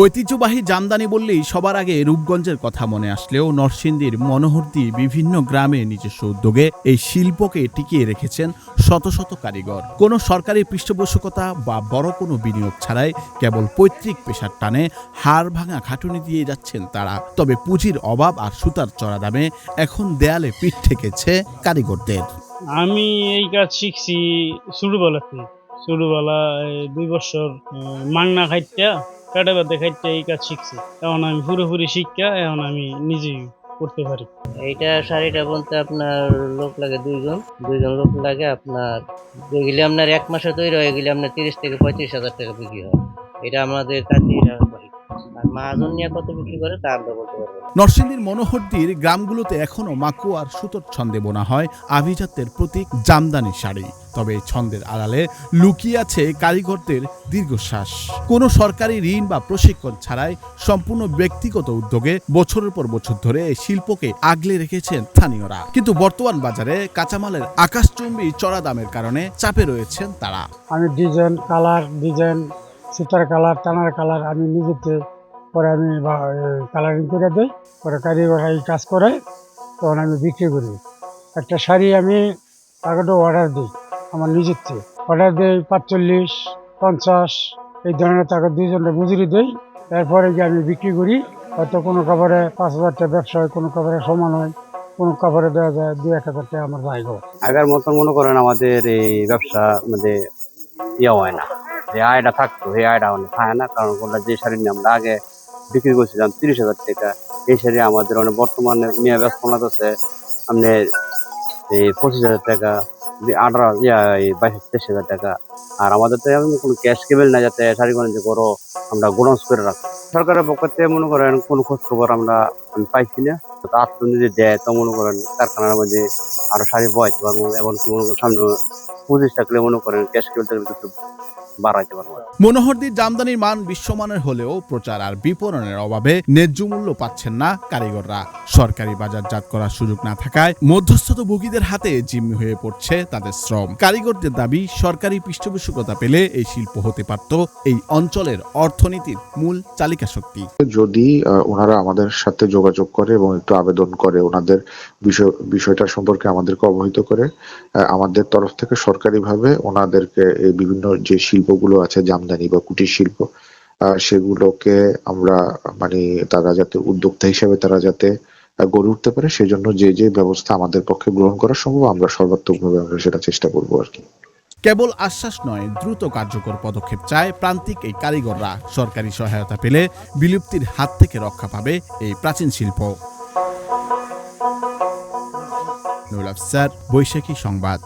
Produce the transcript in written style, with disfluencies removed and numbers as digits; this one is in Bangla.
ঐতিহ্যবাহী জামদানি বললেই সবার আগে রূপগঞ্জের কথা মনে আসলেও নরসিংদীর মনোহরদী বিভিন্ন গ্রামে নিজস্ব উদ্যোগে এই শিল্পকে টিকিয়ে রেখেছেন শত শত কারিগর। কোনো সরকারি পৃষ্ঠপোষকতা বা বড় কোনো বিনিয়োগ ছাড়াই কেবল পৈতৃক পেশার টানে হাড় ভাঙা খাটুনি দিয়ে যাচ্ছেন তারা। তবে পুঁজির অভাব আর সুতার চড়া দামে এখন দেয়ালে পিঠ ঠেকেছে কারিগরদের। আমি এই কাজ শিখছি ছোটবেলা 2 বছর মাংনা খাইটা কাটা বাদে খাইটা এই কাজ শিখছি। এখন আমি পুরোপুরি শিক্ষা এখন আমি নিজেই করতে পারি। এইটা শাড়িটা বলতে আপনার লোক লাগে দুইজন লোক লাগে। আপনার যেগুলি আপনার 1 মাসে তৈরি হয় এগুলি আপনার 30 থেকে 35,000 টাকা বিক্রি হয়। এটা আমাদের কাজীরা করে। আর মাহাজন নিয়ে কত বিক্রি করে তা আমরা বলতে পারবো না। নরসিংদীর মনোহরদীর গ্রামগুলোতে এখনো মাকু আর সুতোর ছন্দে বোনা হয় আভিজাত্যের প্রতীক জামদানি শাড়ি। তবে ছন্দের আড়ালে লুকিয়ে আছে কারিগরদের দীর্ঘশ্বাস। কোনো সরকারি ঋণ বা প্রশিক্ষণ ছাড়াই সম্পূর্ণ ব্যক্তিগত উদ্যোগে বছরের পর বছর ধরে এই শিল্পকে আগলে রেখেছেন স্থানীয়রা। কিন্তু বর্তমান বাজারে কাঁচামালের আকাশচুম্বী চড়া দামের কারণে চাপে রয়েছেন তারা। আমি ডিজাইন সুতার কালার টানার কালার আমি নিজেতে পরে আমি কালারিং করে দিই, পরে কারিগর এই কাজ করে তখন আমি বিক্রি করি। একটা শাড়ি আমি টাকাটা অর্ডার দিই, আমার নিজের থেকে অর্ডার দিই 45-50 এই ধরনের টাকা 2 জনের মজুরি দিই। তারপরে গিয়ে আমি বিক্রি করি। হয়তো কোনো কাপড়ে 5,000 টাকা ব্যবসা হয়, কোনো কাপড়ে সমান হয়, কোনো কাপড়ে দেওয়া যায় 2-1,000 টাকা আমার ভাই হয়। আগের মতন মনে করেন আমাদের এই ব্যবসা মানে ইয়ে হয় না, যে আয়টা থাকতো সেই আয়টা থাকে না। কারণ যে শাড়ি নিয়ে আমরা আগে বিক্রি করছিলাম 30,000 টাকা, এই শাড়ি আমাদের অনেক বর্তমানে নিয়ে ব্যস্ত আছে আপনার এই 25,000 টাকা, 22-23,000 টাকা। আর আমাদের তো এমন কোনো ক্যাশ কেবল না যাতে শাড়িগুলো যে করো আমরা গোডাউন্স করে রাখি। সরকারের পক্ষ থেকে মনে করেন কোনো খোঁজ খবর আমি পাইছি না। আত্মনির্ভর দেয় তো মনে করেন কারখানার মধ্যে আরো শাড়ি বয়াইতে পারবো, এবং সামনে পুঁজি থাকলে মনে করেন ক্যাশ কেবল থাকলে কিছু বাড়াইতে পারবো। মনোহরদীর জামদানির মান বিশ্বমানের হলেও প্রচার আর বিপণনের অভাবে ন্যায্য মূল্য পাচ্ছেন না কারিগররা। সরকারি বাজারজাত করার সুযোগ না থাকায় মধ্যস্থতাভোগীদের হাতে জিম্মি হয়ে পড়ছে তাদের শ্রম। কারিগরদের দাবি, সরকারি পৃষ্ঠপোষকতা পেলে এই শিল্প হতে পারত এই অঞ্চলের অর্থনীতির মূল চালিকা শক্তি। যদি ওনারা আমাদের সাথে যোগাযোগ করে এবং একটু আবেদন করে, ওনাদের বিষয়টা সম্পর্কে আমাদেরকে অবহিত করে, আমাদের তরফ থেকে সরকারিভাবে ওনাদেরকে এই বিভিন্ন যে শিল্পগুলো আছে জামদানি বা কুটির শিল্প, সেগুলোকে আমরা তারা যাতে উদ্যোক্তা হিসেবে তারা যাতে গড়ে উঠতে পারে, সেজন্য যে ব্যবস্থা আমাদের পক্ষে গ্রহণ করা সম্ভব আমরা সর্বাত্মকভাবে আমরা সেটা চেষ্টা করবো আর কি। কেবল আশ্বাস নয়, দ্রুত কার্যকর পদক্ষেপ চায় প্রান্তিক এই কারিগররা। সরকারি সহায়তা পেলে বিলুপ্তির হাত থেকে রক্ষা পাবে এই প্রাচীন শিল্প। নুরুল আফসার, বৈশাখী সংবাদ।